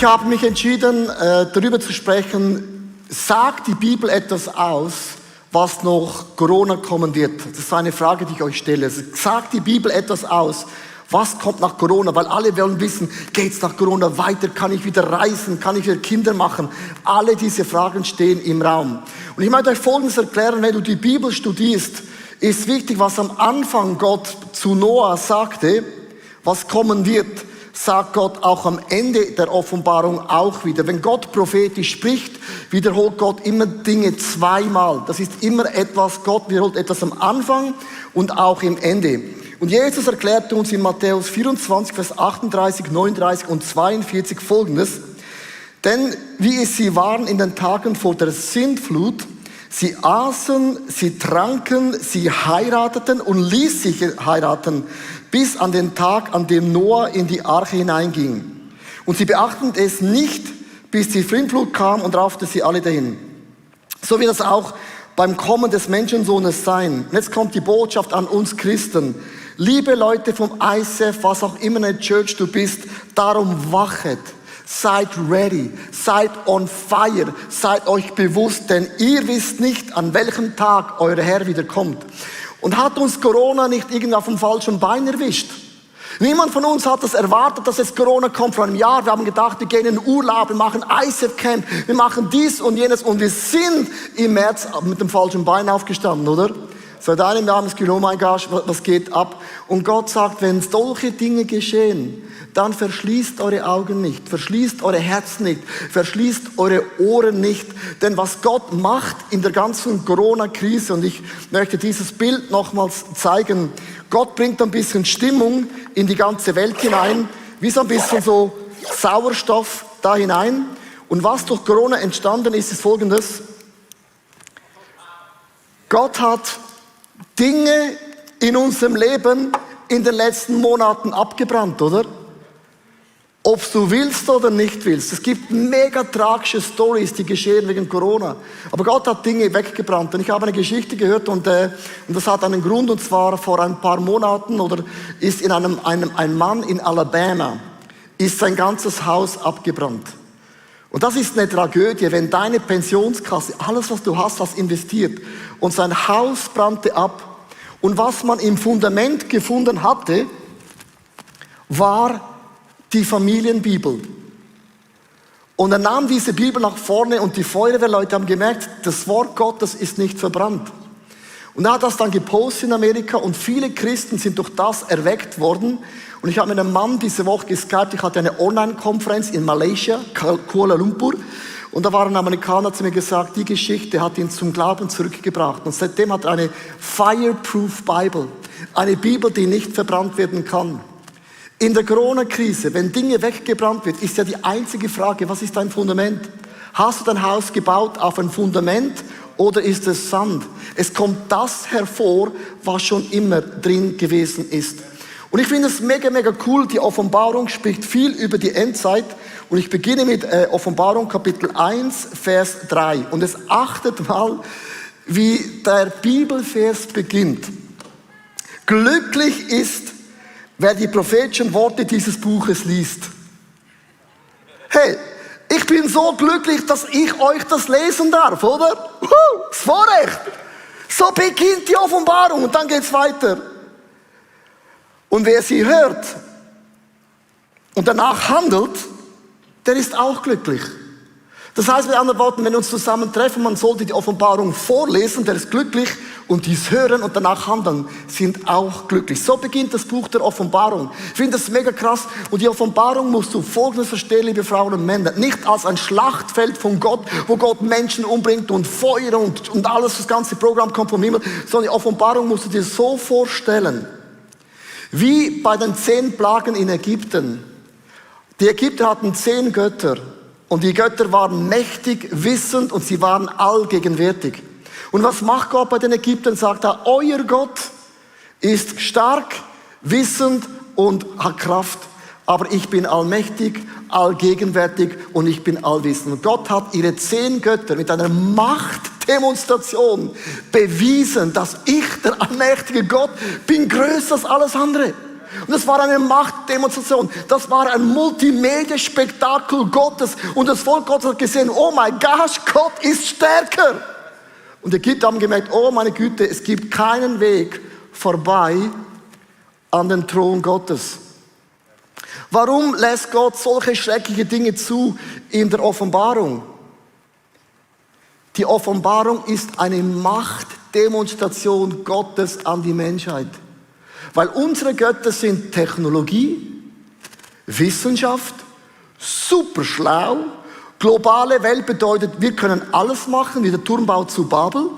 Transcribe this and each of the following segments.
Ich habe mich entschieden, darüber zu sprechen, sagt die Bibel etwas aus, was noch Corona kommen wird? Das ist eine Frage, die ich euch stelle. Sagt die Bibel etwas aus, was kommt nach Corona? Weil alle wollen wissen, geht es nach Corona weiter? Kann ich wieder reisen? Kann ich wieder Kinder machen? Alle diese Fragen stehen im Raum. Und ich möchte euch Folgendes erklären, wenn du die Bibel studierst, ist wichtig, was am Anfang Gott zu Noah sagte, was kommen wird, sagt Gott auch am Ende der Offenbarung auch wieder. Wenn Gott prophetisch spricht, wiederholt Gott immer Dinge zweimal. Das ist immer etwas, Gott wiederholt etwas am Anfang und auch im Ende. Und Jesus erklärte uns in Matthäus 24, Vers 38, 39 und 42 Folgendes. Denn wie es sie waren in den Tagen vor der Sintflut, sie aßen, sie tranken, sie heirateten und ließ sich heiraten, bis an den Tag, an dem Noah in die Arche hineinging. Und sie beachteten es nicht, bis die Sintflut kam und raufte sie alle dahin. So wird es auch beim Kommen des Menschensohnes sein. Und jetzt kommt die Botschaft an uns Christen. Liebe Leute vom ICF, was auch immer eine Church du bist, darum wachet. Seid ready, seid on fire, seid euch bewusst, denn ihr wisst nicht, an welchem Tag euer Herr wiederkommt. Und hat uns Corona nicht irgendwie auf dem falschen Bein erwischt? Niemand von uns hat das erwartet, dass jetzt Corona kommt vor einem Jahr. Wir haben gedacht, wir gehen in den Urlaub, wir machen ICF-Camp, wir machen dies und jenes und wir sind im März mit dem falschen Bein aufgestanden, oder? Seit einem Jahr haben wir das Gefühl, oh mein Gott, was geht ab? Und Gott sagt, wenn solche Dinge geschehen, dann verschließt eure Augen nicht, verschließt eure Herzen nicht, verschließt eure Ohren nicht. Denn was Gott macht in der ganzen Corona-Krise, und ich möchte dieses Bild nochmals zeigen, Gott bringt ein bisschen Stimmung in die ganze Welt hinein, wie so ein bisschen so Sauerstoff da hinein. Und was durch Corona entstanden ist, ist Folgendes. Gott hat Dinge in unserem Leben in den letzten Monaten abgebrannt, oder? Ob du willst oder nicht willst. Es gibt mega tragische Stories, die geschehen wegen Corona. Aber Gott hat Dinge weggebrannt. Und ich habe eine Geschichte gehört und das hat einen Grund. Und zwar vor ein paar Monaten ist in ein Mann in Alabama, ist sein ganzes Haus abgebrannt. Und das ist eine Tragödie, wenn deine Pensionskasse, alles was du hast, was investiert, und sein Haus brannte ab. Und was man im Fundament gefunden hatte, war die Familienbibel. Und er nahm diese Bibel nach vorne und die Feuerwehrleute haben gemerkt, das Wort Gottes ist nicht verbrannt. Und er hat das dann gepostet in Amerika und viele Christen sind durch das erweckt worden. Und ich habe mit einem Mann diese Woche geskypt, ich hatte eine Online-Konferenz in Malaysia, Kuala Lumpur. Und da war ein Amerikaner zu mir gesagt, die Geschichte hat ihn zum Glauben zurückgebracht. Und seitdem hat er eine Fireproof Bible, eine Bibel, die nicht verbrannt werden kann. In der Corona-Krise, wenn Dinge weggebrannt wird, ist ja die einzige Frage, was ist dein Fundament? Hast du dein Haus gebaut auf ein Fundament oder ist es Sand? Es kommt das hervor, was schon immer drin gewesen ist. Und ich finde es mega, mega cool, die Offenbarung spricht viel über die Endzeit. Und ich beginne mit Offenbarung Kapitel 1, Vers 3. Und es achtet mal, wie der Bibelvers beginnt. Glücklich ist, wer die prophetischen Worte dieses Buches liest. Hey, ich bin so glücklich, dass ich euch das lesen darf, oder? Das Vorrecht. So beginnt die Offenbarung und dann geht's weiter. Und wer sie hört und danach handelt, der ist auch glücklich. Das heißt mit anderen Worten, wenn wir uns zusammentreffen, man sollte die Offenbarung vorlesen, der ist glücklich, und dies hören und danach handeln, sind auch glücklich. So beginnt das Buch der Offenbarung. Ich finde das mega krass. Und die Offenbarung musst du Folgendes verstehen, liebe Frauen und Männer. Nicht als ein Schlachtfeld von Gott, wo Gott Menschen umbringt und Feuer und alles, das ganze Programm kommt vom Himmel, sondern die Offenbarung musst du dir so vorstellen, wie bei den 10 Plagen in Ägypten. Die Ägypter hatten 10 Götter. Und die Götter waren mächtig, wissend und sie waren allgegenwärtig. Und was macht Gott bei den Ägyptern? Sagt er, euer Gott ist stark, wissend und hat Kraft. Aber ich bin allmächtig, allgegenwärtig und ich bin allwissend. Und Gott hat ihre 10 Götter mit einer Machtdemonstration bewiesen, dass ich, der allmächtige Gott, bin größer als alles andere. Und das war eine Machtdemonstration. Das war ein Multimedia-Spektakel Gottes. Und das Volk Gottes hat gesehen, oh mein Gott, Gott ist stärker. Und die Ägypter haben gemerkt, oh meine Güte, es gibt keinen Weg vorbei an den Thron Gottes. Warum lässt Gott solche schreckliche Dinge zu in der Offenbarung? Die Offenbarung ist eine Machtdemonstration Gottes an die Menschheit. Weil unsere Götter sind Technologie, Wissenschaft, super schlau. Globale Welt bedeutet, wir können alles machen, wie der Turmbau zu Babel.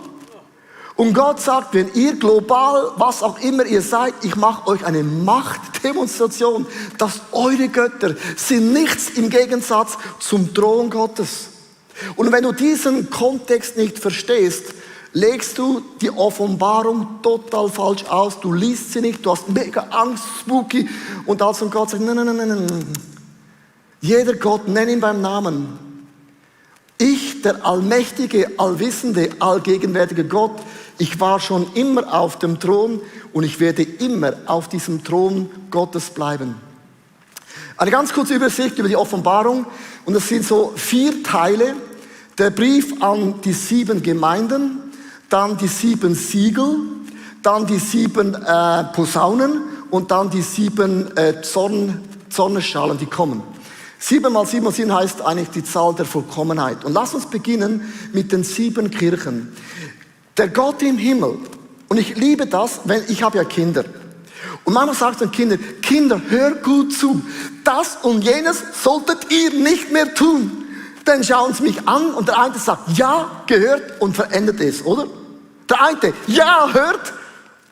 Und Gott sagt, wenn ihr global, was auch immer ihr seid, ich mache euch eine Machtdemonstration, dass eure Götter sind nichts im Gegensatz zum Thron Gottes. Und wenn du diesen Kontext nicht verstehst, legst du die Offenbarung total falsch aus. Du liest sie nicht, du hast mega Angst, spooky. Und als Gott sagt, nein. Jeder Gott, nenn ihn beim Namen. Ich, der allmächtige, allwissende, allgegenwärtige Gott, ich war schon immer auf dem Thron und ich werde immer auf diesem Thron Gottes bleiben. Eine ganz kurze Übersicht über die Offenbarung. Und das sind so 4 Teile. Der Brief an die 7 Gemeinden, dann die 7 Siegel, dann die 7 Posaunen und dann die 7 Zornesschalen, die kommen. 7 mal 7 mal 7 heißt eigentlich die Zahl der Vollkommenheit. Und lass uns beginnen mit den 7 Kirchen. Der Gott im Himmel, und ich liebe das, wenn ich habe ja Kinder. Und manchmal sagt den Kindern, Kinder, hör gut zu. Das und jenes solltet ihr nicht mehr tun. Dann schauen sie mich an und der eine sagt, ja, gehört und verändert es, oder? Der eine, ja, hört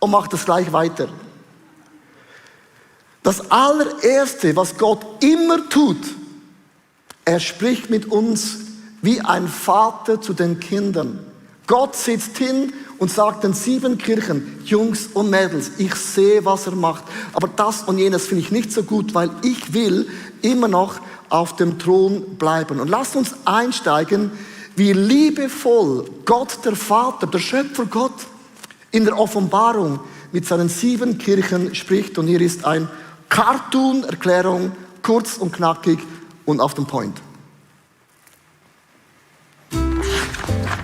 und macht es gleich weiter. Das allererste, was Gott immer tut, er spricht mit uns wie ein Vater zu den Kindern. Gott sitzt hin und sagt den 7 Kirchen, Jungs und Mädels, ich sehe, was er macht. Aber das und jenes finde ich nicht so gut, weil ich will immer noch auf dem Thron bleiben. Und lasst uns einsteigen, wie liebevoll Gott, der Vater, der Schöpfer Gott, in der Offenbarung mit seinen 7 Kirchen spricht. Und hier ist ein Cartoon-Erklärung, kurz und knackig und auf den Point.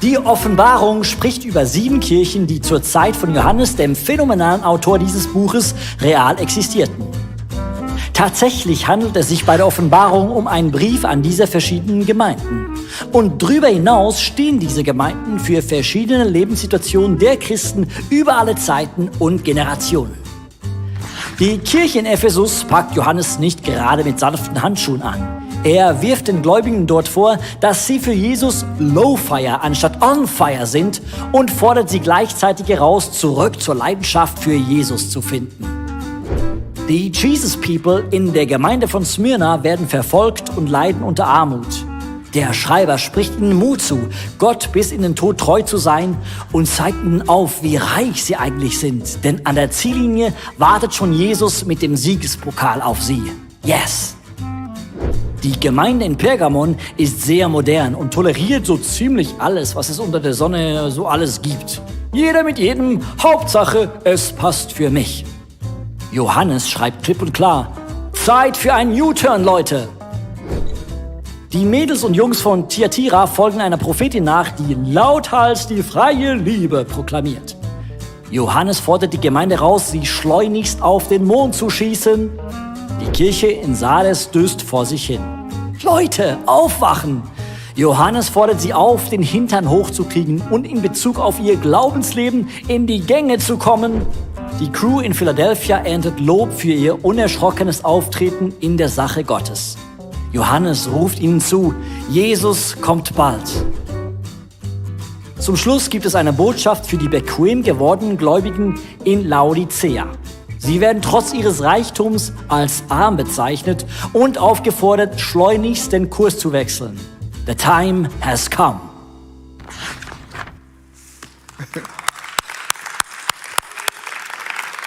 Die Offenbarung spricht über 7 Kirchen, die zur Zeit von Johannes, dem phänomenalen Autor dieses Buches, real existierten. Tatsächlich handelt es sich bei der Offenbarung um einen Brief an diese verschiedenen Gemeinden. Und darüber hinaus stehen diese Gemeinden für verschiedene Lebenssituationen der Christen über alle Zeiten und Generationen. Die Kirche in Ephesus packt Johannes nicht gerade mit sanften Handschuhen an. Er wirft den Gläubigen dort vor, dass sie für Jesus low fire anstatt on fire sind und fordert sie gleichzeitig heraus, zurück zur Leidenschaft für Jesus zu finden. Die Jesus People in der Gemeinde von Smyrna werden verfolgt und leiden unter Armut. Der Schreiber spricht ihnen Mut zu, Gott bis in den Tod treu zu sein und zeigt ihnen auf, wie reich sie eigentlich sind. Denn an der Ziellinie wartet schon Jesus mit dem Siegespokal auf sie. Yes! Die Gemeinde in Pergamon ist sehr modern und toleriert so ziemlich alles, was es unter der Sonne so alles gibt. Jeder mit jedem, Hauptsache, es passt für mich. Johannes schreibt klipp und klar, Zeit für einen U-Turn, Leute! Die Mädels und Jungs von Thyatira folgen einer Prophetin nach, die lauthals die freie Liebe proklamiert. Johannes fordert die Gemeinde raus, sie schleunigst auf den Mond zu schießen. Die Kirche in Sardes döst vor sich hin. Leute, aufwachen! Johannes fordert sie auf, den Hintern hochzukriegen und in Bezug auf ihr Glaubensleben in die Gänge zu kommen. Die Crew in Philadelphia erntet Lob für ihr unerschrockenes Auftreten in der Sache Gottes. Johannes ruft ihnen zu, Jesus kommt bald. Zum Schluss gibt es eine Botschaft für die bequem gewordenen Gläubigen in Laodicea. Sie werden trotz ihres Reichtums als arm bezeichnet und aufgefordert, schleunigst den Kurs zu wechseln. The time has come.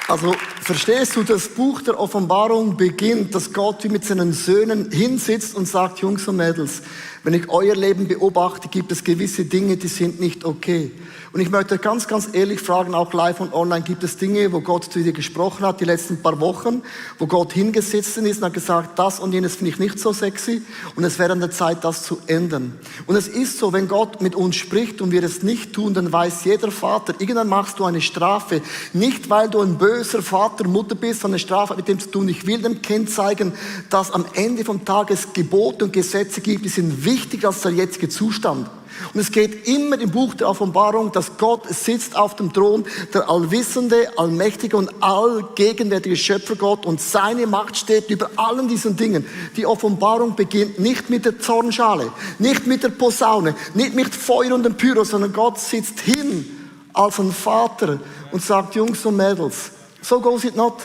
Also verstehst du, das Buch der Offenbarung beginnt, dass Gott wie mit seinen Söhnen hinsitzt und sagt, Jungs und Mädels, wenn ich euer Leben beobachte, gibt es gewisse Dinge, die sind nicht okay. Und ich möchte ganz, ganz ehrlich fragen, auch live und online, gibt es Dinge, wo Gott zu dir gesprochen hat, die letzten paar Wochen, wo Gott hingesetzt ist und hat gesagt, das und jenes finde ich nicht so sexy und es wäre an der Zeit, das zu ändern. Und es ist so, wenn Gott mit uns spricht und wir es nicht tun, dann weiß jeder Vater, irgendwann machst du eine Strafe, nicht weil du ein böser Vater, Mutter bist, sondern eine Strafe mit dem zu tun. Ich will dem Kind zeigen, dass am Ende vom Tag es Gebote und Gesetze gibt, die sind wichtiger als der jetzige Zustand. Und es geht immer im Buch der Offenbarung, dass Gott sitzt auf dem Thron, der allwissende, allmächtige und allgegenwärtige Schöpfergott und seine Macht steht über allen diesen Dingen. Die Offenbarung beginnt nicht mit der Zornschale, nicht mit der Posaune, nicht mit Feuer und dem Pyro, sondern Gott sitzt hin als ein Vater und sagt, Jungs und Mädels, so goes it not.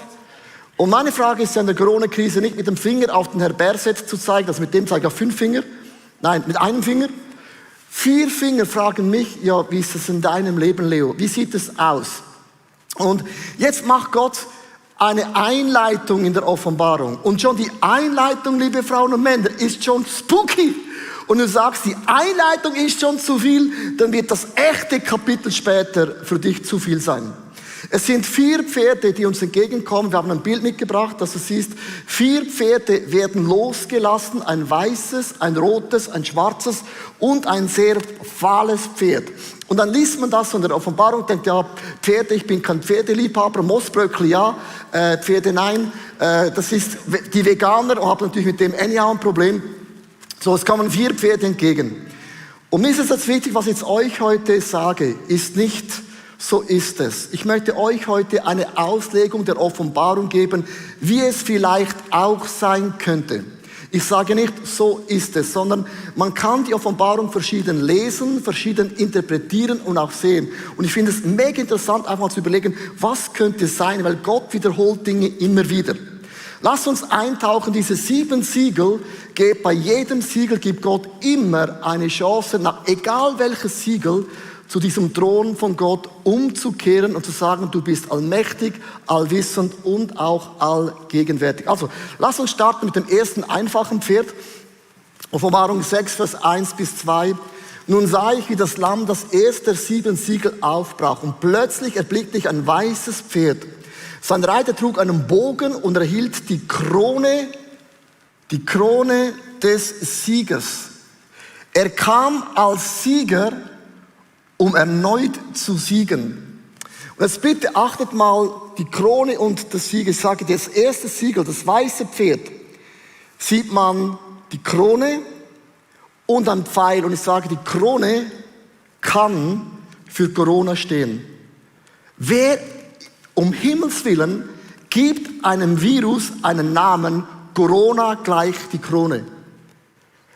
Und meine Frage ist ja in der Corona-Krise nicht mit dem Finger auf den Herr Berset zu zeigen, also mit dem zeige ich auf 5 Finger, nein, mit einem Finger. 4 Finger fragen mich, ja, wie ist es in deinem Leben, Leo? Wie sieht es aus? Und jetzt macht Gott eine Einleitung in der Offenbarung. Und schon die Einleitung, liebe Frauen und Männer, ist schon spooky. Und du sagst, die Einleitung ist schon zu viel, dann wird das echte Kapitel später für dich zu viel sein. Es sind 4 Pferde, die uns entgegenkommen. Wir haben ein Bild mitgebracht, dass du siehst, 4 Pferde werden losgelassen. Ein weißes, ein rotes, ein schwarzes und ein sehr fahles Pferd. Und dann liest man das in der Offenbarung, denkt, ja, Pferde, ich bin kein Pferdeliebhaber, Moosbröckli ja, Pferde nein. Das ist die Veganer und haben natürlich mit dem anyhow ein Problem. So, es kommen 4 Pferde entgegen. Und mir ist es jetzt wichtig, was ich jetzt euch heute sage, ist nicht, so ist es. Ich möchte euch heute eine Auslegung der Offenbarung geben, wie es vielleicht auch sein könnte. Ich sage nicht, so ist es, sondern man kann die Offenbarung verschieden lesen, verschieden interpretieren und auch sehen. Und ich finde es mega interessant, einfach mal zu überlegen, was könnte sein, weil Gott wiederholt Dinge immer wieder. Lasst uns eintauchen, diese 7 Siegel, bei jedem Siegel gibt Gott immer eine Chance, egal welches Siegel, zu diesem Thron von Gott umzukehren und zu sagen, du bist allmächtig, allwissend und auch allgegenwärtig. Also, lass uns starten mit dem ersten einfachen Pferd. Offenbarung 6, Vers 1 bis 2. Nun sah ich, wie das Lamm das erste der 7 Siegel aufbrach und plötzlich erblickte ich ein weißes Pferd. Sein Reiter trug einen Bogen und erhielt die Krone des Siegers. Er kam als Sieger, um erneut zu siegen. Und jetzt bitte achtet mal, die Krone und das Siegel. Ich sage dir, das erste Siegel, das weiße Pferd, sieht man die Krone und ein Pfeil. Und ich sage, die Krone kann für Corona stehen. Wer um Himmels Willen gibt einem Virus einen Namen, Corona gleich die Krone?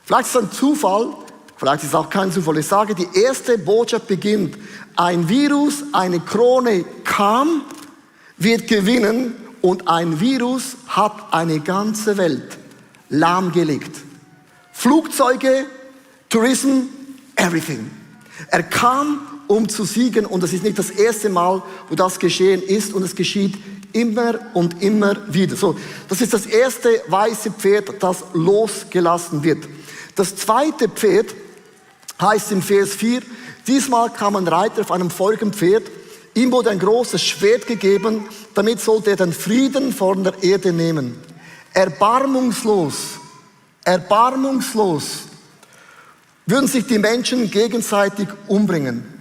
Vielleicht ist es ein Zufall, vielleicht ist es auch kein Zufall. Ich sage, die erste Botschaft beginnt. Ein Virus, eine Krone kam, wird gewinnen und ein Virus hat eine ganze Welt lahmgelegt. Flugzeuge, Tourism, everything. Er kam, um zu siegen und das ist nicht das erste Mal, wo das geschehen ist und es geschieht immer und immer wieder. So, das ist das erste weiße Pferd, das losgelassen wird. Das zweite Pferd heißt im Vers 4, diesmal kam ein Reiter auf einem feurigen Pferd, ihm wurde ein großes Schwert gegeben, damit sollte er den Frieden von der Erde nehmen. Erbarmungslos würden sich die Menschen gegenseitig umbringen.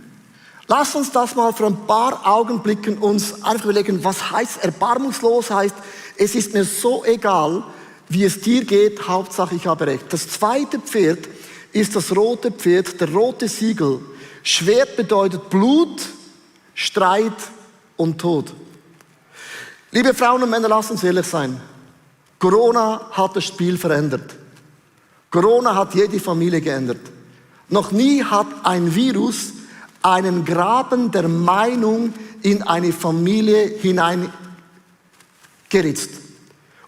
Lass uns das mal für ein paar Augenblicken uns einfach überlegen, was heißt erbarmungslos? Heißt, es ist mir so egal, wie es dir geht, Hauptsache ich habe recht. Das zweite Pferd ist das rote Pferd, der rote Siegel. Schwert bedeutet Blut, Streit und Tod. Liebe Frauen und Männer, lasst uns ehrlich sein. Corona hat das Spiel verändert. Corona hat jede Familie geändert. Noch nie hat ein Virus einen Graben der Meinung in eine Familie hineingeritzt.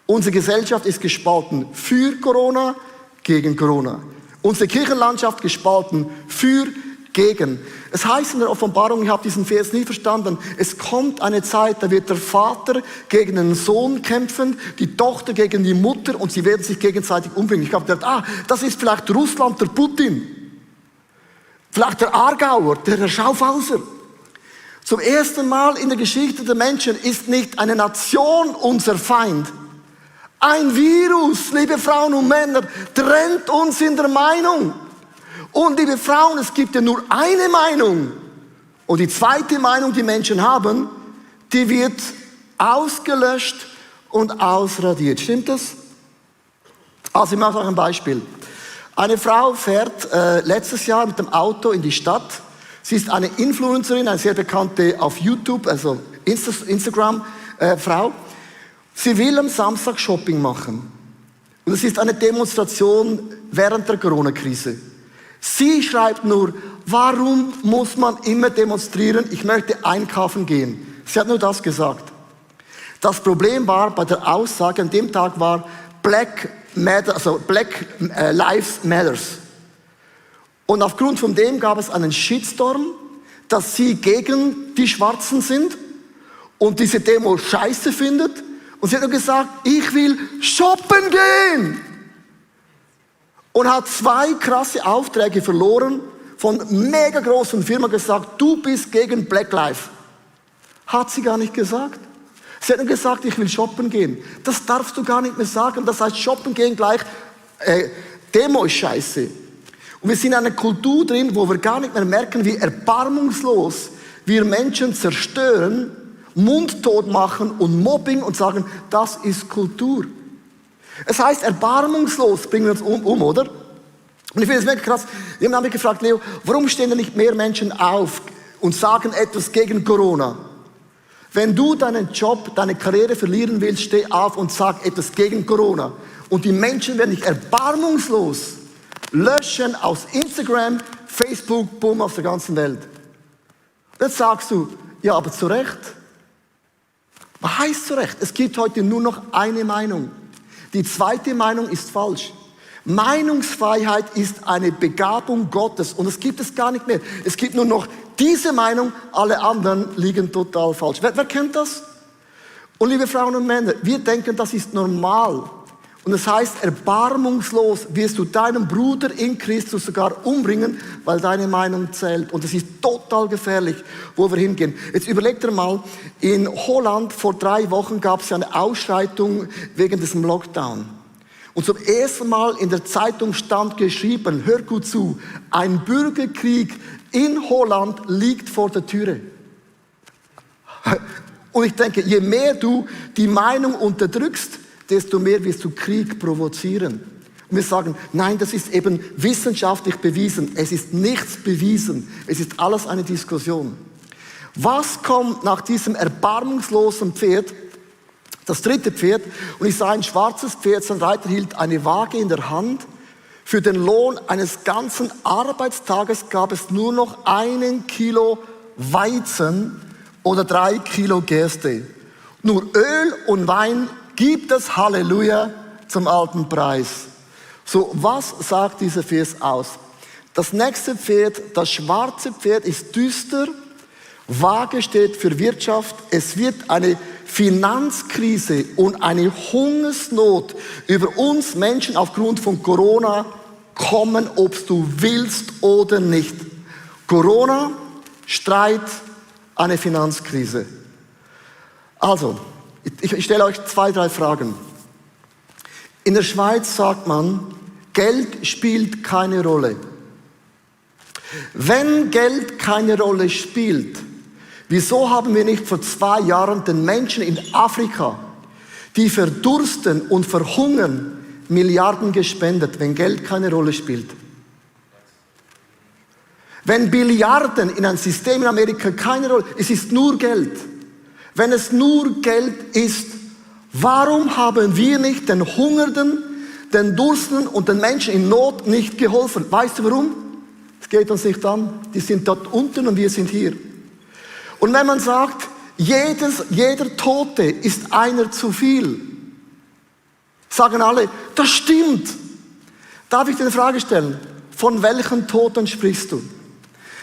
Unsere Gesellschaft ist gespalten für Corona, gegen Corona. Unsere Kirchenlandschaft gespalten für, gegen. Es heißt in der Offenbarung, ich habe diesen Vers nie verstanden, es kommt eine Zeit, da wird der Vater gegen den Sohn kämpfen, die Tochter gegen die Mutter und sie werden sich gegenseitig umbringen. Ich habe gedacht, das ist vielleicht Russland, der Putin. Vielleicht der Aargauer, der Schaufhauser. Zum ersten Mal in der Geschichte der Menschen ist nicht eine Nation unser Feind. Ein Virus, liebe Frauen und Männer, trennt uns in der Meinung. Und liebe Frauen, es gibt ja nur eine Meinung. Und die zweite Meinung, die Menschen haben, die wird ausgelöscht und ausradiert. Stimmt das? Also ich mache euch ein Beispiel. Eine Frau fährt letztes Jahr mit dem Auto in die Stadt. Sie ist eine Influencerin, eine sehr bekannte auf YouTube, also Instagram Frau. Sie will am Samstag Shopping machen. Und es ist eine Demonstration während der Corona-Krise. Sie schreibt nur, warum muss man immer demonstrieren? Ich möchte einkaufen gehen. Sie hat nur das gesagt. Das Problem war bei der Aussage, an dem Tag war Black Lives Matters. Und aufgrund von dem gab es einen Shitstorm, dass sie gegen die Schwarzen sind und diese Demo scheiße findet. Und sie hat nur gesagt, ich will shoppen gehen. Und hat 2 krasse Aufträge verloren von mega großen Firmen gesagt, du bist gegen Black Lives. Hat sie gar nicht gesagt. Sie hat nur gesagt, ich will shoppen gehen. Das darfst du gar nicht mehr sagen. Das heißt, shoppen gehen gleich, Demo ist scheiße. Und wir sind in einer Kultur drin, wo wir gar nicht mehr merken, wie erbarmungslos wir Menschen zerstören, mundtot machen und Mobbing und sagen, das ist Kultur. Es heißt, erbarmungslos bringen wir uns um, oder? Und ich finde es mega krass. Jemand hat mich gefragt, Leo, warum stehen da nicht mehr Menschen auf und sagen etwas gegen Corona? Wenn du deinen Job, deine Karriere verlieren willst, steh auf und sag etwas gegen Corona. Und die Menschen werden dich erbarmungslos löschen aus Instagram, Facebook, boom, auf der ganzen Welt. Jetzt sagst du, ja, aber zu Recht. Was heißt zu Recht? Es gibt heute nur noch eine Meinung. Die zweite Meinung ist falsch. Meinungsfreiheit ist eine Begabung Gottes und es gibt es gar nicht mehr. Es gibt nur noch diese Meinung, alle anderen liegen total falsch. Wer kennt das? Und liebe Frauen und Männer, wir denken, das ist normal. Und das heißt, erbarmungslos wirst du deinen Bruder in Christus sogar umbringen, weil deine Meinung zählt. Und es ist total gefährlich, wo wir hingehen. Jetzt überlegt ihr mal, in Holland vor 3 Wochen gab es eine Ausschreitung wegen diesem Lockdown. Und zum ersten Mal in der Zeitung stand geschrieben, hör gut zu, ein Bürgerkrieg in Holland liegt vor der Türe. Und ich denke, je mehr du die Meinung unterdrückst, desto mehr wirst du Krieg provozieren. Und wir sagen, nein, das ist eben wissenschaftlich bewiesen. Es ist nichts bewiesen. Es ist alles eine Diskussion. Was kommt nach diesem erbarmungslosen Pferd? Das 3. Pferd. Und ich sah ein schwarzes Pferd, sein Reiter hielt eine Waage in der Hand. Für den Lohn eines ganzen Arbeitstages gab es nur noch 1 Kilo Weizen oder 3 Kilo Gerste. Nur Öl und Wein gibt es, Halleluja, zum alten Preis. So, was sagt dieser Vers aus? Das nächste Pferd, das schwarze Pferd, ist düster. Waage steht für Wirtschaft. Es wird eine Finanzkrise und eine Hungersnot über uns Menschen aufgrund von Corona kommen, ob du willst oder nicht. Corona, Streit, eine Finanzkrise. Also, ich stelle euch 2, 3 Fragen. In der Schweiz sagt man, Geld spielt keine Rolle. Wenn Geld keine Rolle spielt, wieso haben wir nicht vor 2 Jahren den Menschen in Afrika, die verdursten und verhungern, Milliarden gespendet, wenn Geld keine Rolle spielt? Wenn Billiarden in einem System in Amerika keine Rolle, es ist nur Geld. Wenn es nur Geld ist, warum haben wir nicht den Hungernden, den Durstenden und den Menschen in Not nicht geholfen? Weißt du warum? Es geht uns nicht an. Die sind dort unten und wir sind hier. Und wenn man sagt, jeder Tote ist einer zu viel, sagen alle, das stimmt. Darf ich dir eine Frage stellen? Von welchen Toten sprichst du?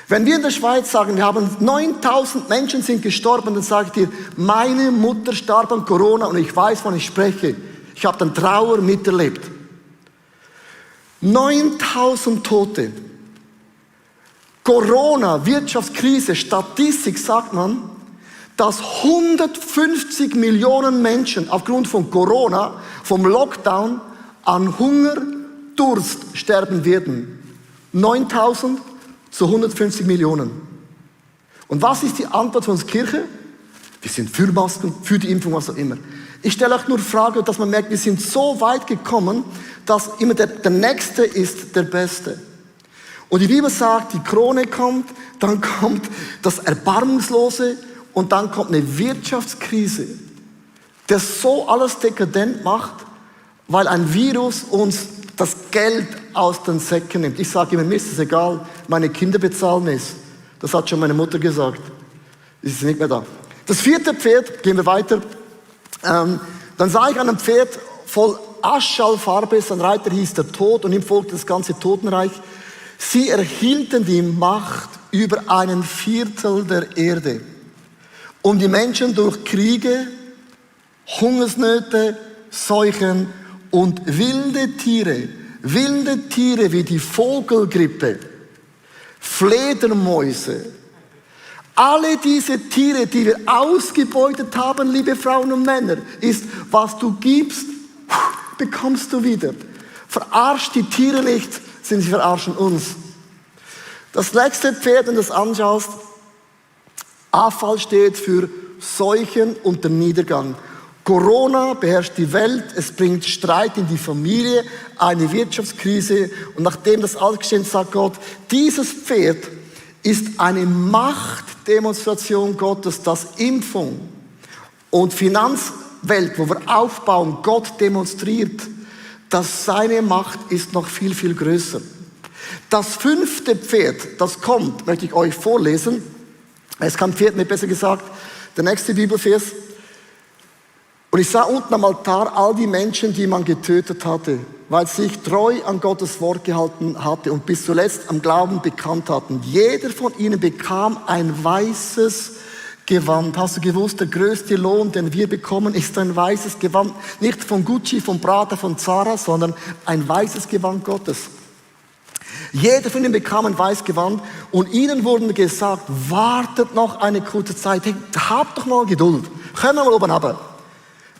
Wenn wir in der Schweiz sagen, wir haben 9000 Menschen sind gestorben, dann sage ich dir, meine Mutter starb an Corona und ich weiß, wovon ich spreche. Ich habe dann Trauer miterlebt. 9000 Tote. Corona, Wirtschaftskrise, Statistik sagt man, dass 150 Millionen Menschen aufgrund von Corona, vom Lockdown, an Hunger, Durst sterben werden. 9000 zu 150 Millionen. Und was ist die Antwort von uns Kirche? Wir sind für Masken, für die Impfung, was auch immer. Ich stelle euch nur Frage, dass man merkt, wir sind so weit gekommen, dass immer der Nächste ist der Beste. Und die Bibel sagt, die Krone kommt, dann kommt das Erbarmungslose und dann kommt eine Wirtschaftskrise, der so alles dekadent macht, weil ein Virus uns das Geld aus den Säcken nimmt. Ich sage immer, mir ist es egal, meine Kinder bezahlen es. Das hat schon meine Mutter gesagt. Ist nicht mehr da. Das 4. Pferd, gehen wir weiter. Dann sah ich einem Pferd voll Aschalfarbe, sein Reiter hieß der Tod und ihm folgte das ganze Totenreich. Sie erhielten die Macht über 1/4 der Erde, um die Menschen durch Kriege, Hungersnöte, Seuchen und wilde Tiere wie die Vogelgrippe, Fledermäuse, alle diese Tiere, die wir ausgebeutet haben, liebe Frauen und Männer, ist, was du gibst, bekommst du wieder. Verarscht die Tiere nicht, sie verarschen uns. Das nächste Pferd, wenn du das anschaust, Afal steht für Seuchen und der Niedergang. Corona beherrscht die Welt, es bringt Streit in die Familie, eine Wirtschaftskrise und nachdem das alles geschehen, sagt Gott, dieses Pferd ist eine Machtdemonstration Gottes, dass Impfung und Finanzwelt, wo wir aufbauen, Gott demonstriert, dass seine Macht ist noch viel, viel größer. Das 5. Pferd, das kommt, möchte ich euch vorlesen. Es kam Pferd, nicht besser gesagt, der nächste Bibelvers. Und ich sah unten am Altar all die Menschen, die man getötet hatte, weil sie sich treu an Gottes Wort gehalten hatte und bis zuletzt am Glauben bekannt hatten. Jeder von ihnen bekam ein weißes Gewand. Hast du gewusst, der größte Lohn, den wir bekommen, ist ein weißes Gewand. Nicht von Gucci, von Prada, von Zara, sondern ein weißes Gewand Gottes. Jeder von ihnen bekam ein weißes Gewand und ihnen wurden gesagt, wartet noch eine kurze Zeit. Hey, habt doch mal Geduld. Können wir mal oben runter.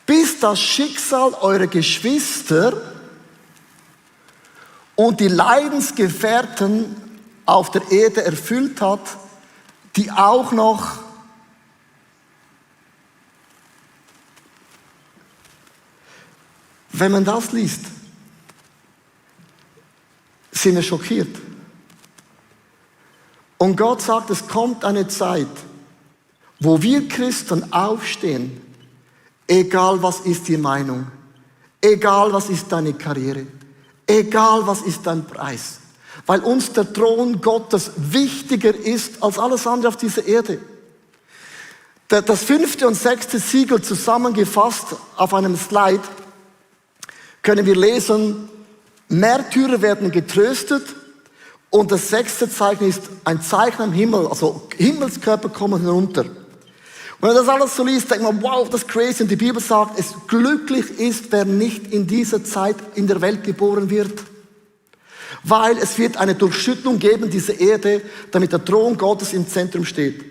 Bis das Schicksal eurer Geschwister und die Leidensgefährten auf der Erde erfüllt hat, die auch noch wenn man das liest, sind wir schockiert. Und Gott sagt, es kommt eine Zeit, wo wir Christen aufstehen, egal was ist die Meinung, egal was ist deine Karriere, egal was ist dein Preis, weil uns der Thron Gottes wichtiger ist als alles andere auf dieser Erde. Das 5. und 6. Siegel zusammengefasst auf einem Slide können wir lesen, Märtyrer werden getröstet und das 6. Zeichen ist ein Zeichen am Himmel, also Himmelskörper kommen herunter. Und wenn man das alles so liest, denkt man, wow, das ist crazy. Und die Bibel sagt, es glücklich ist, wer nicht in dieser Zeit in der Welt geboren wird. Weil es wird eine Durchschüttung geben, diese Erde, damit der Thron Gottes im Zentrum steht.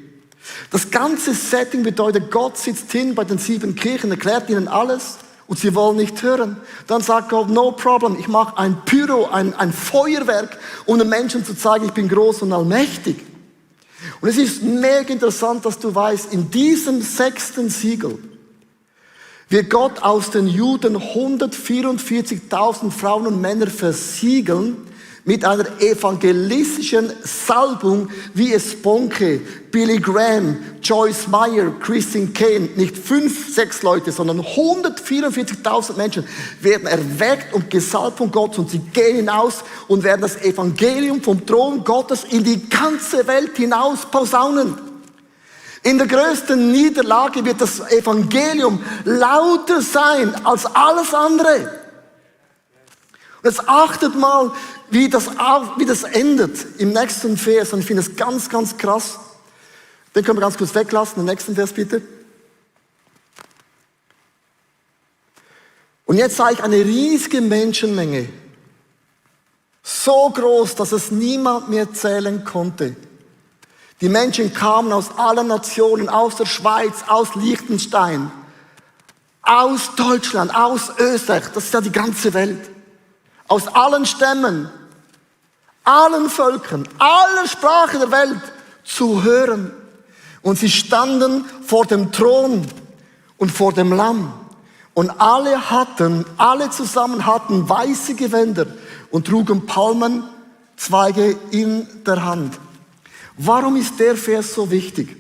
Das ganze Setting bedeutet, Gott sitzt hin bei den 7 Kirchen, erklärt ihnen alles und sie wollen nicht hören. Dann sagt Gott, no problem, ich mache ein Pyro, ein Feuerwerk, um den Menschen zu zeigen, ich bin groß und allmächtig. Und es ist mega interessant, dass du weißt, in diesem 6. Siegel wird Gott aus den Juden 144.000 Frauen und Männer versiegeln mit einer evangelistischen Salbung, wie es Bonke, Billy Graham, Joyce Meyer, Christine Kane, nicht 5, 6 Leute, sondern 144.000 Menschen werden erweckt und gesalbt von Gott und sie gehen hinaus und werden das Evangelium vom Thron Gottes in die ganze Welt hinaus posaunen. In der größten Niederlage wird das Evangelium lauter sein als alles andere. Jetzt achtet mal, wie das endet im nächsten Vers. Und ich finde es ganz, ganz krass. Den können wir ganz kurz weglassen. Den nächsten Vers bitte. Und jetzt sah ich eine riesige Menschenmenge. So groß, dass es niemand mehr zählen konnte. Die Menschen kamen aus allen Nationen, aus der Schweiz, aus Liechtenstein, aus Deutschland, aus Österreich. Das ist ja die ganze Welt. Aus allen Stämmen, allen Völkern, aller Sprachen der Welt zu hören. Und sie standen vor dem Thron und vor dem Lamm. Und alle zusammen hatten weiße Gewänder und trugen Palmenzweige in der Hand. Warum ist der Vers so wichtig?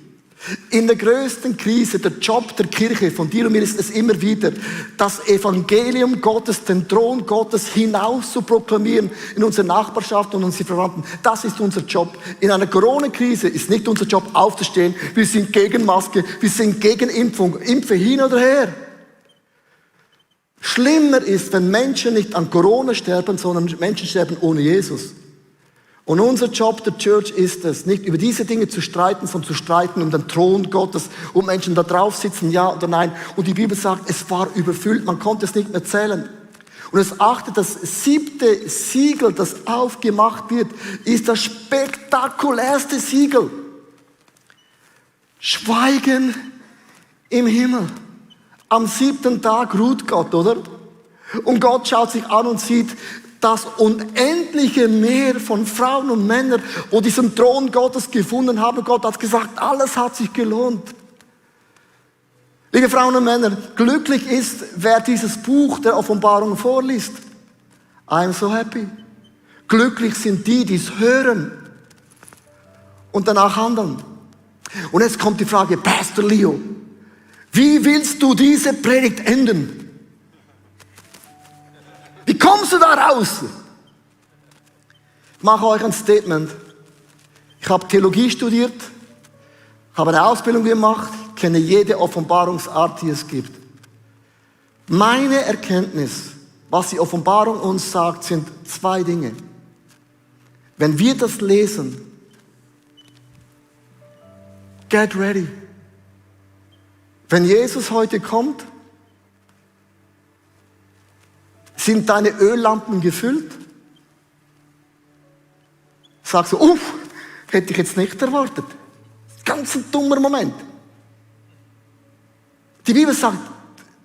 In der größten Krise, der Job der Kirche, von dir und mir ist es immer wieder, das Evangelium Gottes, den Thron Gottes hinaus zu proklamieren in unsere Nachbarschaft und unsere Verwandten. Das ist unser Job. In einer Corona-Krise ist nicht unser Job aufzustehen. Wir sind gegen Maske, wir sind gegen Impfung. Impfe hin oder her. Schlimmer ist, wenn Menschen nicht an Corona sterben, sondern Menschen sterben ohne Jesus. Und unser Job der Church ist es, nicht über diese Dinge zu streiten, sondern zu streiten um den Thron Gottes, um Menschen da drauf sitzen, ja oder nein. Und die Bibel sagt, es war überfüllt, man konnte es nicht mehr zählen. Und es achtet, das 7. Siegel, das aufgemacht wird, ist das spektakulärste Siegel. Schweigen im Himmel. Am 7. Tag ruht Gott, oder? Und Gott schaut sich an und sieht das unendliche Meer von Frauen und Männern, wo diesen Thron Gottes gefunden haben. Gott hat gesagt, alles hat sich gelohnt. Liebe Frauen und Männer, glücklich ist, wer dieses Buch der Offenbarung vorliest. I'm so happy. Glücklich sind die, die es hören und danach handeln. Und jetzt kommt die Frage, Pastor Leo, wie willst du diese Predigt enden? Wie kommst du da raus? Ich mache euch ein Statement. Ich habe Theologie studiert, habe eine Ausbildung gemacht, kenne jede Offenbarungsart, die es gibt. Meine Erkenntnis, was die Offenbarung uns sagt, sind 2 Dinge. Wenn wir das lesen, get ready. Wenn Jesus heute kommt, sind deine Öllampen gefüllt? Sagst du, hätte ich jetzt nicht erwartet. Ganz ein dummer Moment. Die Bibel sagt,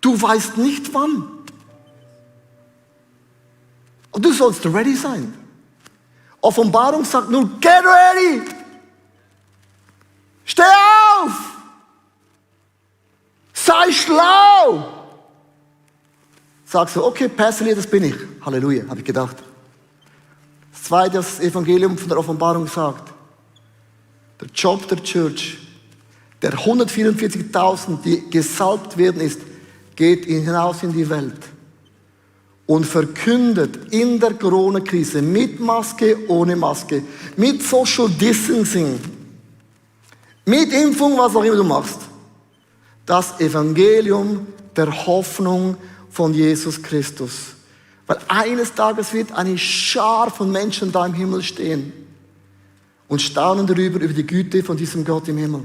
du weißt nicht wann. Und du sollst ready sein. Offenbarung sagt nur, get ready! Steh auf! Sei schlau! Sagst du, okay, Pastor, das bin ich. Halleluja, habe ich gedacht. Das Zweite, das Evangelium von der Offenbarung sagt, der Job der Church, der 144.000, die gesalbt werden ist, geht hinaus in die Welt und verkündet in der Corona-Krise mit Maske, ohne Maske, mit Social Distancing, mit Impfung, was auch immer du machst, das Evangelium der Hoffnung von Jesus Christus. Weil eines Tages wird eine Schar von Menschen da im Himmel stehen und staunen darüber, über die Güte von diesem Gott im Himmel.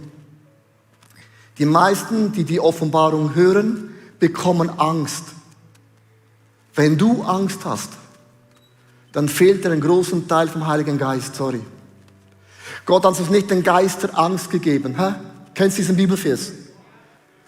Die meisten, die die Offenbarung hören, bekommen Angst. Wenn du Angst hast, dann fehlt dir ein großen Teil vom Heiligen Geist, sorry. Gott hat uns nicht den Geist der Angst gegeben. Kennst du diesen Bibelvers?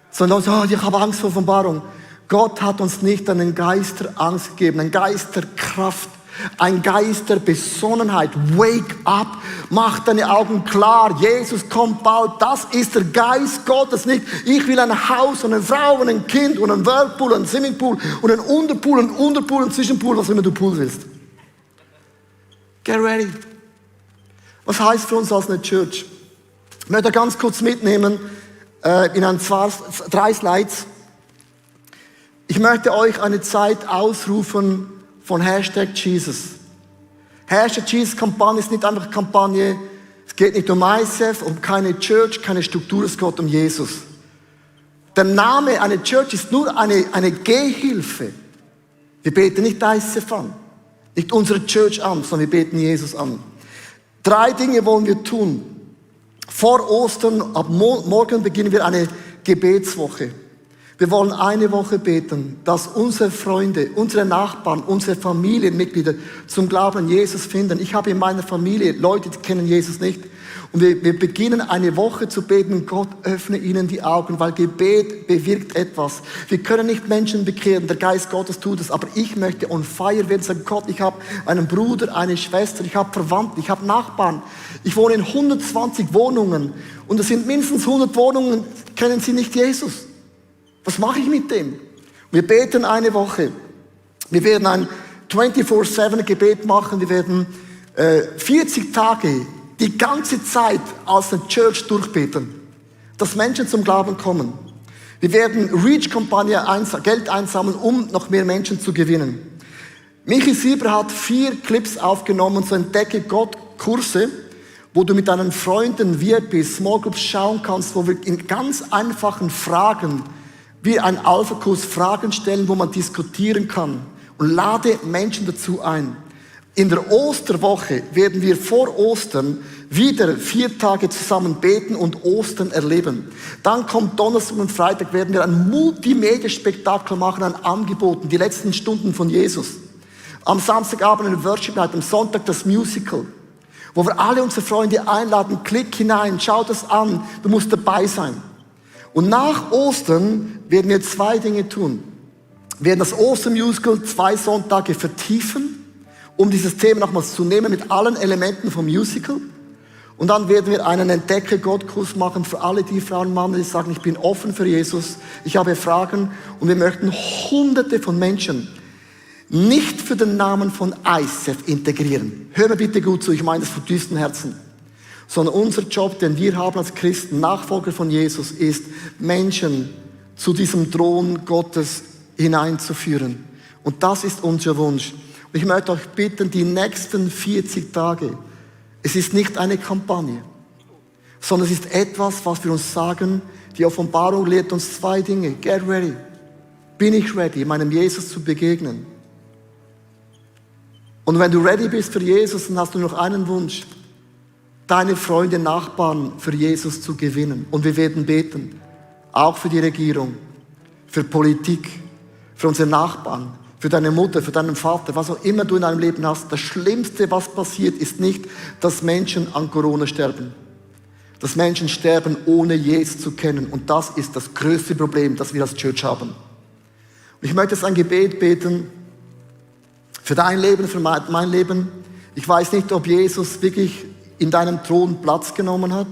Sondern ich habe Angst vor Offenbarung. Gott hat uns nicht einen Geist der Angst gegeben, einen Geist der Kraft, einen Geist der Besonnenheit. Wake up, mach deine Augen klar, Jesus kommt bald. Das ist der Geist Gottes, nicht ich will ein Haus und eine Frau und ein Kind und einen Whirlpool, einen Swimmingpool und einen Unterpool, einen Zwischenpool, was immer du Pool willst. Get ready. Was heißt für uns als eine Church? Ich möchte ganz kurz mitnehmen in 3 Slides. Ich möchte euch eine Zeit ausrufen von #Jesus. #Jesus-Kampagne ist nicht einfach eine Kampagne. Es geht nicht um ICF, um keine Church, keine Struktur, es geht um Jesus. Der Name einer Church ist nur eine Gehhilfe. Wir beten nicht ICF an. Nicht unsere Church an, sondern wir beten Jesus an. 3 Dinge wollen wir tun. Vor Ostern, ab morgen beginnen wir eine Gebetswoche. Wir wollen eine Woche beten, dass unsere Freunde, unsere Nachbarn, unsere Familienmitglieder zum Glauben an Jesus finden. Ich habe in meiner Familie Leute, die kennen Jesus nicht. Und wir beginnen eine Woche zu beten. Gott, öffne ihnen die Augen, weil Gebet bewirkt etwas. Wir können nicht Menschen bekehren, der Geist Gottes tut es. Aber ich möchte on fire werden, sagen, Gott, ich habe einen Bruder, eine Schwester, ich habe Verwandte, ich habe Nachbarn. Ich wohne in 120 Wohnungen. Und es sind mindestens 100 Wohnungen, kennen sie nicht Jesus. Was mache ich mit dem? Wir beten eine Woche. Wir werden ein 24/7 Gebet machen. Wir werden 40 Tage die ganze Zeit als eine Church durchbeten, dass Menschen zum Glauben kommen. Wir werden Reach-Kampagne Geld einsammeln, um noch mehr Menschen zu gewinnen. Michi Sieber hat 4 Clips aufgenommen, so Entdecke Gott Kurse, wo du mit deinen Freunden, VIPs, Small Groups schauen kannst, wo wir in ganz einfachen Fragen wie ein Alpha-Kurs Fragen stellen, wo man diskutieren kann, und lade Menschen dazu ein. In der Osterwoche werden wir vor Ostern wieder 4 Tage zusammen beten und Ostern erleben. Dann kommt Donnerstag und Freitag, werden wir ein Multimedia-Spektakel machen an Angeboten, die letzten Stunden von Jesus. Am Samstagabend eine Worship Night, am Sonntag das Musical, wo wir alle unsere Freunde einladen, klick hinein, schau das an, du musst dabei sein. Und nach Ostern werden wir 2 Dinge tun. Wir werden das Ostermusical 2 Sonntage vertiefen, um dieses Thema nochmals zu nehmen mit allen Elementen vom Musical. Und dann werden wir einen Entdecke-Gott-Kurs machen für alle die Frauen und Männer, die sagen, ich bin offen für Jesus, ich habe Fragen, und wir möchten Hunderte von Menschen nicht für den Namen von ICF integrieren. Hör mir bitte gut zu, ich meine das von tiefstem Herzen. Sondern unser Job, den wir haben als Christen, Nachfolger von Jesus, ist, Menschen zu diesem Thron Gottes hineinzuführen. Und das ist unser Wunsch. Und ich möchte euch bitten, die nächsten 40 Tage, es ist nicht eine Kampagne, sondern es ist etwas, was wir uns sagen. Die Offenbarung lehrt uns 2 Dinge. Get ready. Bin ich ready, meinem Jesus zu begegnen? Und wenn du ready bist für Jesus, dann hast du noch einen Wunsch: deine Freunde, Nachbarn für Jesus zu gewinnen. Und wir werden beten, auch für die Regierung, für Politik, für unsere Nachbarn, für deine Mutter, für deinen Vater, was auch immer du in deinem Leben hast. Das Schlimmste, was passiert, ist nicht, dass Menschen an Corona sterben. Dass Menschen sterben, ohne Jesus zu kennen. Und das ist das größte Problem, das wir als Church haben. Und ich möchte jetzt ein Gebet beten für dein Leben, für mein Leben. Ich weiß nicht, ob Jesus wirklich in deinem Thron Platz genommen hat.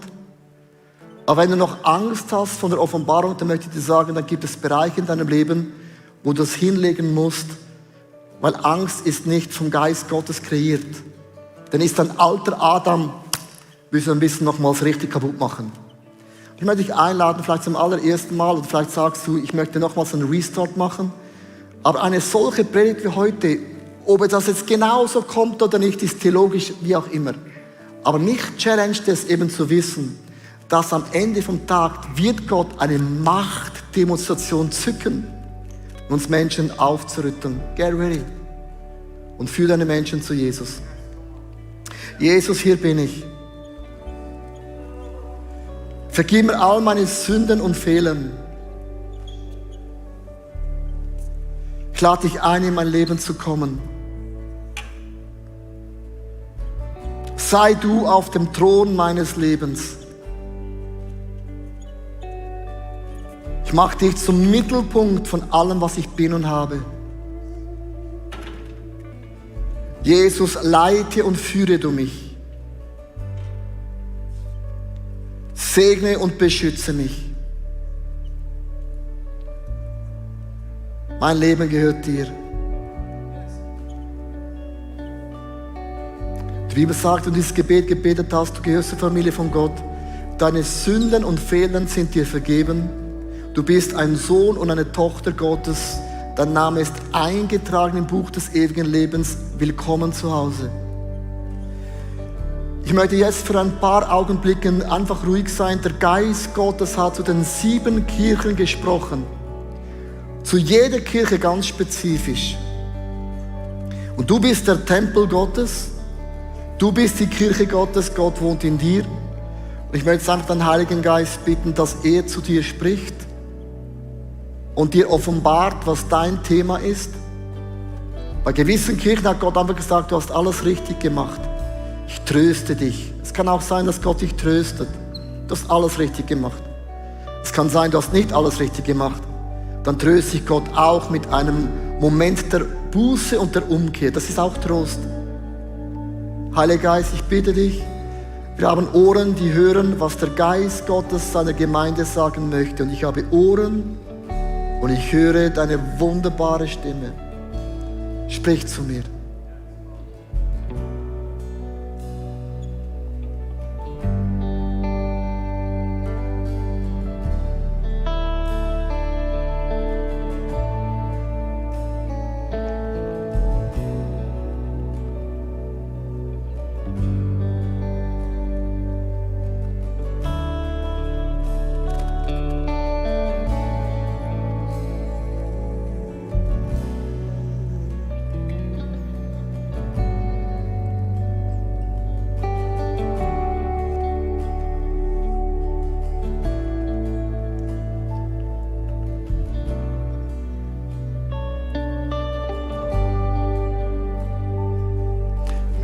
Aber wenn du noch Angst hast von der Offenbarung, dann möchte ich dir sagen, dann gibt es Bereiche in deinem Leben, wo du das hinlegen musst, weil Angst ist nicht vom Geist Gottes kreiert. Dann ist ein alter Adam, willst du ein bisschen nochmals richtig kaputt machen. Ich möchte dich einladen, vielleicht zum allerersten Mal, oder vielleicht sagst du, ich möchte nochmals einen Restart machen. Aber eine solche Predigt wie heute, ob das jetzt genauso kommt oder nicht, ist theologisch wie auch immer. Aber mich challenged es eben zu wissen, dass am Ende vom Tag wird Gott eine Machtdemonstration zücken, uns Menschen aufzurütteln. Get ready. Und führe deine Menschen zu Jesus. Jesus, hier bin ich. Vergib mir all meine Sünden und Fehler. Ich lade dich ein, in mein Leben zu kommen. Sei du auf dem Thron meines Lebens. Ich mache dich zum Mittelpunkt von allem, was ich bin und habe. Jesus, leite und führe du mich. Segne und beschütze mich. Mein Leben gehört dir. Die Bibel sagt, wenn du dieses Gebet gebetet hast, du gehörst zur Familie von Gott. Deine Sünden und Fehler sind dir vergeben. Du bist ein Sohn und eine Tochter Gottes. Dein Name ist eingetragen im Buch des ewigen Lebens. Willkommen zu Hause. Ich möchte jetzt für ein paar Augenblicken einfach ruhig sein. Der Geist Gottes hat zu den 7 Kirchen gesprochen. Zu jeder Kirche ganz spezifisch. Und du bist der Tempel Gottes. Du bist die Kirche Gottes. Gott wohnt in dir. Und ich möchte jetzt einfach den Heiligen Geist bitten, dass er zu dir spricht und dir offenbart, was dein Thema ist. Bei gewissen Kirchen hat Gott einfach gesagt, du hast alles richtig gemacht. Ich tröste dich. Es kann auch sein, dass Gott dich tröstet. Du hast alles richtig gemacht. Es kann sein, du hast nicht alles richtig gemacht. Dann tröstet sich Gott auch mit einem Moment der Buße und der Umkehr. Das ist auch Trost. Heiliger Geist, ich bitte dich, wir haben Ohren, die hören, was der Geist Gottes seiner Gemeinde sagen möchte. Und ich habe Ohren und ich höre deine wunderbare Stimme. Sprich zu mir.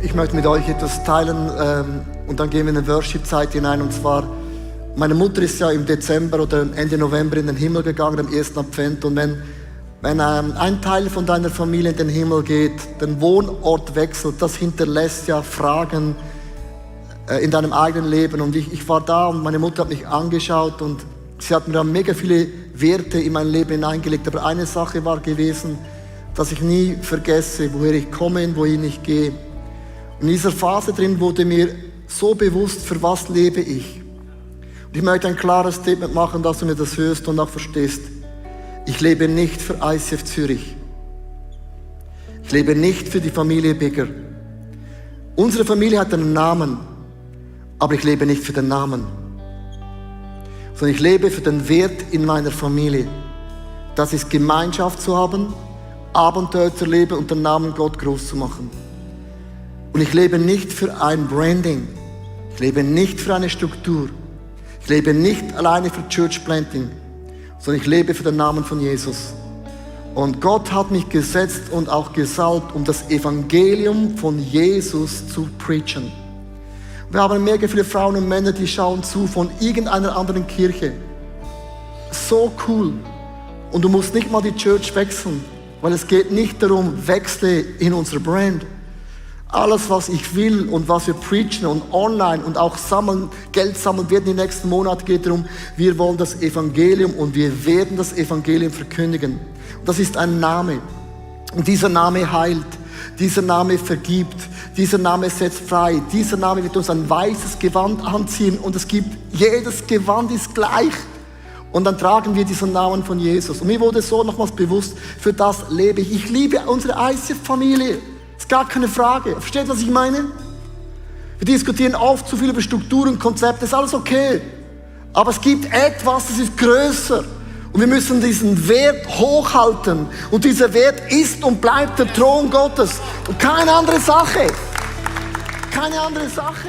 Ich möchte mit euch etwas teilen und dann gehen wir in eine Worship-Zeit hinein. Und zwar, meine Mutter ist ja im Dezember oder Ende November in den Himmel gegangen, am 1. Advent. Und wenn ein Teil von deiner Familie in den Himmel geht, den Wohnort wechselt, das hinterlässt ja Fragen in deinem eigenen Leben. Und ich war da und meine Mutter hat mich angeschaut und sie hat mir dann mega viele Werte in mein Leben hineingelegt. Aber eine Sache war gewesen, dass ich nie vergesse, woher ich komme und wohin ich gehe. In dieser Phase drin wurde mir so bewusst, für was lebe ich. Und ich möchte ein klares Statement machen, dass du mir das hörst und auch verstehst. Ich lebe nicht für ICF Zürich. Ich lebe nicht für die Familie Bigger. Unsere Familie hat einen Namen, aber ich lebe nicht für den Namen. Sondern ich lebe für den Wert in meiner Familie. Das ist Gemeinschaft zu haben, Abenteuer zu erleben und den Namen Gott groß zu machen. Und ich lebe nicht für ein Branding. Ich lebe nicht für eine Struktur. Ich lebe nicht alleine für Church Planting, sondern ich lebe für den Namen von Jesus. Und Gott hat mich gesetzt und auch gesalbt, um das Evangelium von Jesus zu preachen. Wir haben mega viele Frauen und Männer, die schauen zu von irgendeiner anderen Kirche. So cool. Und du musst nicht mal die Church wechseln, weil es geht nicht darum, wechsle in unser Brand. Alles, was ich will und was wir preachen und online und auch Geld sammeln werden die nächsten Monate, geht darum, wir wollen das Evangelium und wir werden das Evangelium verkündigen. Und das ist ein Name. Und dieser Name heilt, dieser Name vergibt, dieser Name setzt frei, dieser Name wird uns ein weißes Gewand anziehen und jedes Gewand ist gleich. Und dann tragen wir diesen Namen von Jesus. Und mir wurde so nochmals bewusst, für das lebe ich. Ich liebe unsere ICF-Familie. Ist gar keine Frage. Versteht, was ich meine? Wir diskutieren oft zu viel über Strukturen, Konzepte, ist alles okay. Aber es gibt etwas, das ist größer. Und wir müssen diesen Wert hochhalten. Und dieser Wert ist und bleibt der Thron Gottes. Und keine andere Sache. Keine andere Sache.